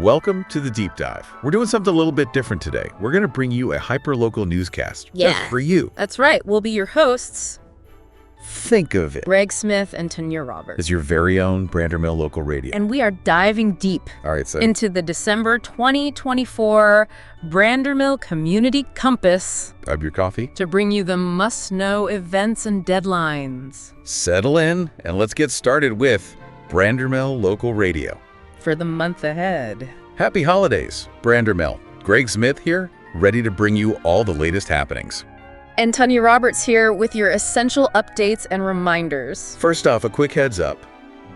Welcome to the Deep Dive. We're doing something a little bit different today. We're going to bring you a hyper-local newscast just for you. That's right. We'll be your hosts, Think of it Greg Smith and Tanya Roberts. as your very own Brandermill Local Radio. And we are diving deep into the December 2024 Brandermill Community Compass Grab your coffee, to bring you the must-know events and deadlines settle in, and let's get started with Brandermill Local Radio. for the month ahead. Happy holidays, Brandermill. Greg Smith here, ready to bring you all the latest happenings. And Tanya Roberts here with your essential updates and reminders. First off, a quick heads up.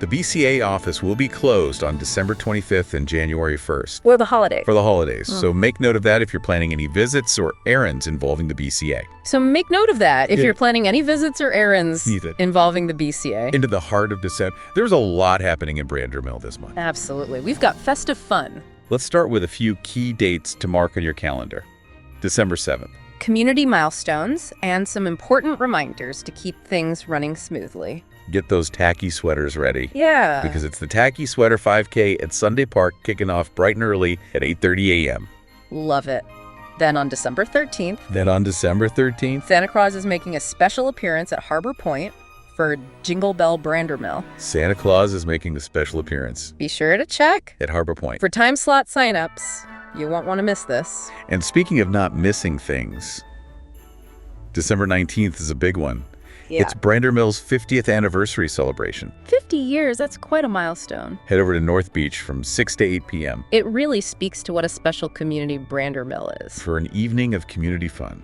The BCA office will be closed on December 25th and January 1st. For the holiday. For the holidays. So make note of that if you're planning any visits or errands involving the BCA. So make note of that if you're planning any visits or errands Neither. involving the BCA. Into the heart of December. There's a lot happening in Brandermill this month. Absolutely. We've got festive fun. Let's start with a few key dates to mark on your calendar. December 7th. Community milestones, and some important reminders to keep things running smoothly. Get those tacky sweaters ready. Yeah. Because it's the Tacky Sweater 5K at Sunday Park, kicking off bright and early at 8:30 a.m. Love it. Then on December 13th, Then on December 13th, Santa Claus is making a special appearance at Harbor Point for Jingle Bell Brandermill. Santa Claus is making a special appearance Be sure to check at Harbor Point. for time slot signups. You won't want to miss this. And speaking of not missing things, December 19th is a big one. It's Brandermill's 50th anniversary celebration. 50 years, that's quite a milestone. Head over to North Beach from 6 to 8 p.m. It really speaks to what a special community Brandermill is. for an evening of community fun.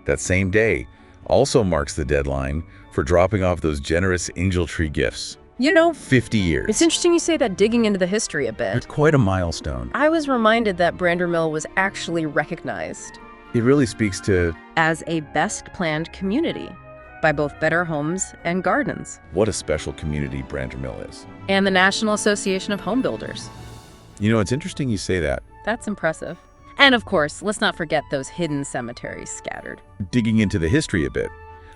That same day also marks the deadline for dropping off those generous angel tree gifts. You know, 50 years. it's interesting you say that, digging into the history a bit. It's quite a milestone. I was reminded that Brandermill was actually recognized It really speaks to as a best planned community by both Better Homes and Gardens what a special community Brandermill is. and the National Association of Home Builders. You know, it's interesting you say that. That's impressive. And of course, let's not forget those hidden cemeteries scattered. Digging into the history a bit,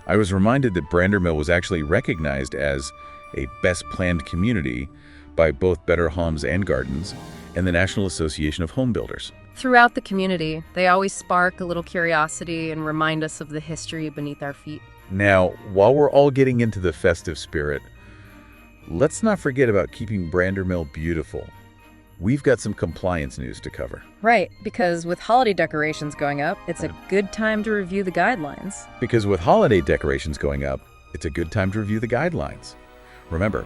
I was reminded that Brandermill was actually recognized as a best planned community by both Better Homes and Gardens and the National Association of Home Builders. Throughout the community, they always spark a little curiosity and remind us of the history beneath our feet. Now, while we're all getting into the festive spirit, let's not forget about keeping Brandermill beautiful. We've got some compliance news to cover. Right, because with holiday decorations going up, it's a good time to review the guidelines. Because with holiday decorations going up, it's a good time to review the guidelines. Remember,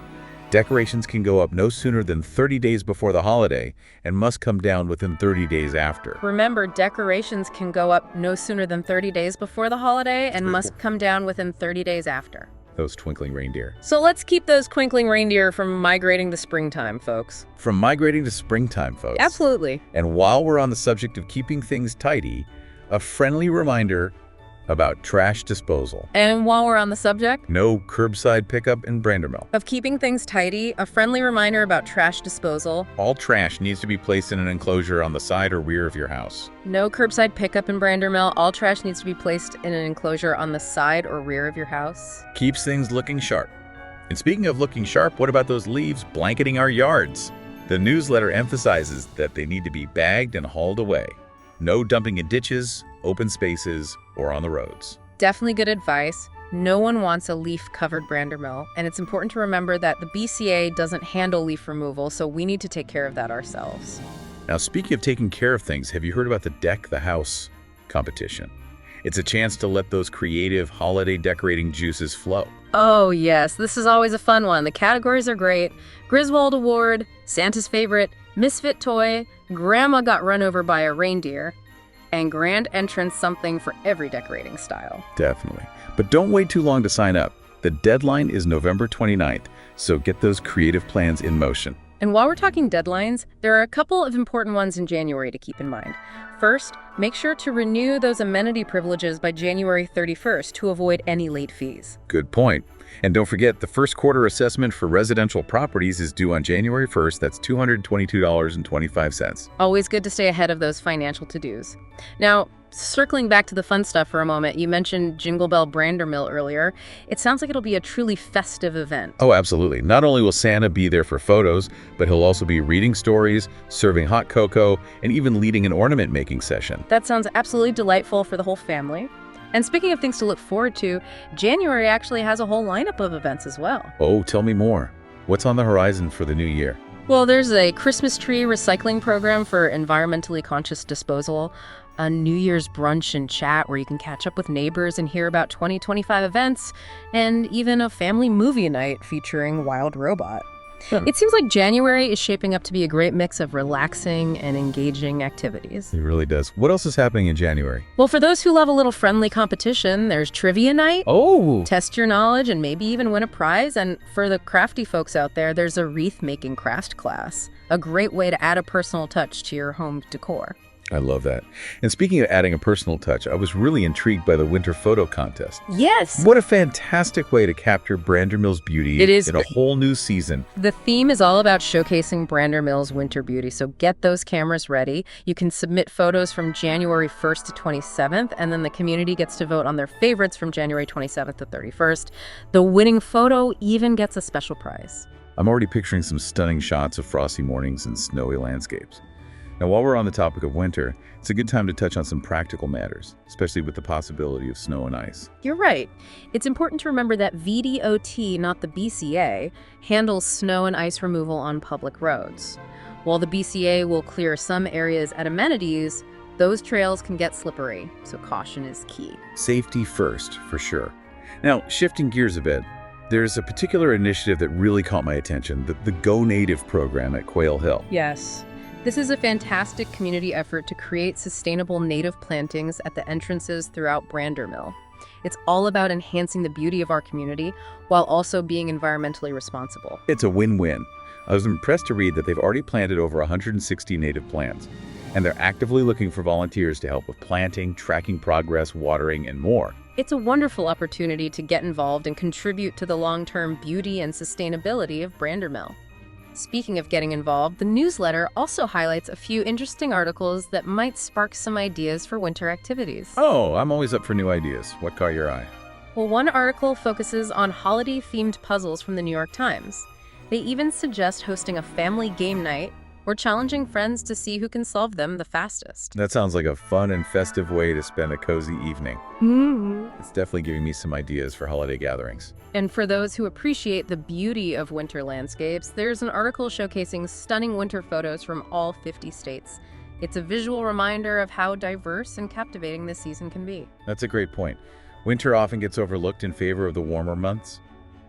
decorations can go up no sooner than 30 days before the holiday and must come down within 30 days after. Remember, decorations can go up no sooner than 30 days before the holiday and must come down within 30 days after. Those twinkling reindeer. So let's keep those twinkling reindeer from migrating to springtime, folks. From migrating to springtime, folks. Absolutely. And while we're on the subject of keeping things tidy, a friendly reminder about trash disposal. And while we're on the subject No curbside pickup in Brandermill. of keeping things tidy, a friendly reminder about trash disposal. All trash needs to be placed in an enclosure on the side or rear of your house. No curbside pickup in Brandermill. All trash needs to be placed in an enclosure on the side or rear of your house. Keeps things looking sharp. And speaking of looking sharp, what about those leaves blanketing our yards? The newsletter emphasizes that they need to be bagged and hauled away. No dumping in ditches, open spaces, or on the roads. Definitely good advice. No one wants a leaf-covered Brandermill, and it's important to remember that the BCA doesn't handle leaf removal, so we need to take care of that ourselves. Now, speaking of taking care of things, have you heard about the Deck the House competition? It's a chance to let those creative holiday decorating juices flow. Oh yes, this is always a fun one. The categories are great. Griswold Award, Santa's Favorite, Misfit Toy, Grandma Got Run Over by a Reindeer, and Grand Entrance something for every decorating style. Definitely. But don't wait too long to sign up. The deadline is November 29th, so get those creative plans in motion. And while we're talking deadlines, there are a couple of important ones in January to keep in mind. First, make sure to renew those amenity privileges by January 31st to avoid any late fees. Good point. And don't forget, the first quarter assessment for residential properties is due on January 1st. That's $222.25. Always good to stay ahead of those financial to-dos. Now, Circling back to the fun stuff for a moment, you mentioned Jingle Bell Brandermill earlier. It sounds like it'll be a truly festive event. Oh, absolutely. Not only will Santa be there for photos, but he'll also be reading stories, serving hot cocoa, and even leading an ornament-making session. That sounds absolutely delightful for the whole family. And speaking of things to look forward to, January actually has a whole lineup of events as well. Oh, tell me more. What's on the horizon for the new year? Well, there's a Christmas tree recycling program for environmentally conscious disposal, a New Year's brunch and chat where you can catch up with neighbors and hear about 2025 events, and even a family movie night featuring Wild Robot. It seems like January is shaping up to be a great mix of relaxing and engaging activities. It really does. What else is happening in January? Well, for those who love a little friendly competition, there's trivia night. Oh! Test your knowledge and maybe even win a prize. And for the crafty folks out there, there's a wreath-making craft class, a great way to add a personal touch to your home decor. I love that. And speaking of adding a personal touch, I was really intrigued by the winter photo contest. Yes! What a fantastic way to capture Brandermill's beauty It is. in a whole new season. The theme is all about showcasing Brandermill's winter beauty, so get those cameras ready. You can submit photos from January 1st to 27th, and then the community gets to vote on their favorites from January 27th to 31st. The winning photo even gets a special prize. I'm already picturing some stunning shots of frosty mornings and snowy landscapes. Now, while we're on the topic of winter, it's a good time to touch on some practical matters, especially with the possibility of snow and ice. You're right. It's important to remember that VDOT, not the BCA, handles snow and ice removal on public roads. While the BCA will clear some areas at amenities, those trails can get slippery, so caution is key. Safety first, for sure. Now, shifting gears a bit, there's a particular initiative that really caught my attention, the Go Native program at Quail Hill. Yes. This is a fantastic community effort to create sustainable native plantings at the entrances throughout Brandermill. It's all about enhancing the beauty of our community while also being environmentally responsible. It's a win-win. I was impressed to read that they've already planted over 160 native plants, and they're actively looking for volunteers to help with planting, tracking progress, watering, and more. It's a wonderful opportunity to get involved and contribute to the long-term beauty and sustainability of Brandermill. Speaking of getting involved, the newsletter also highlights a few interesting articles that might spark some ideas for winter activities. Oh, I'm always up for new ideas. What caught your eye? Well, one article focuses on holiday-themed puzzles from the New York Times. They even suggest hosting a family game night or challenging friends to see who can solve them the fastest. That sounds like a fun and festive way to spend a cozy evening. It's definitely giving me some ideas for holiday gatherings. And for those who appreciate the beauty of winter landscapes, there's an article showcasing stunning winter photos from all 50 states. It's a visual reminder of how diverse and captivating this season can be. That's a great point. Winter often gets overlooked in favor of the warmer months,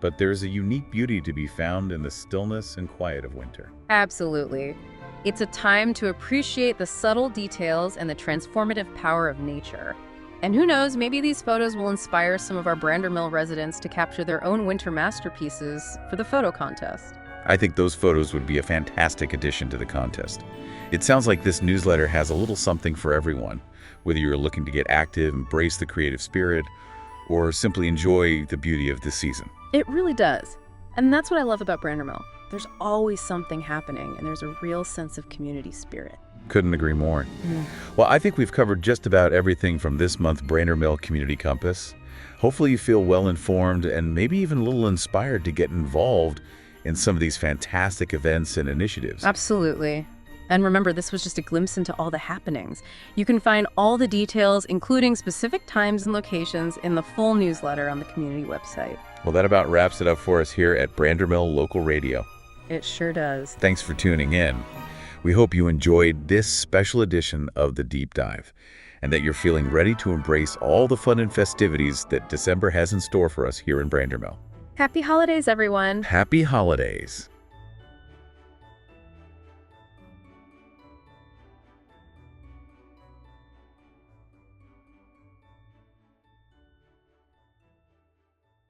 but there's a unique beauty to be found in the stillness and quiet of winter. Absolutely. It's a time to appreciate the subtle details and the transformative power of nature. And who knows, maybe these photos will inspire some of our Brandermill residents to capture their own winter masterpieces for the photo contest. I think those photos would be a fantastic addition to the contest. It sounds like this newsletter has a little something for everyone, whether you're looking to get active, embrace the creative spirit, or simply enjoy the beauty of this season. It really does. And that's what I love about Brandermill. There's always something happening, and there's a real sense of community spirit. Couldn't agree more. Well, I think we've covered just about everything from this month's Brandermill Community Compass. Hopefully you feel well informed and maybe even a little inspired to get involved in some of these fantastic events and initiatives. Absolutely. And remember, this was just a glimpse into all the happenings. You can find all the details, including specific times and locations, in the full newsletter on the community website. Well, that about wraps it up for us here at Brandermill Local Radio. It sure does. Thanks for tuning in. We hope you enjoyed this special edition of The Deep Dive, and that you're feeling ready to embrace all the fun and festivities that December has in store for us here in Brandermill. Happy holidays, everyone. Happy holidays.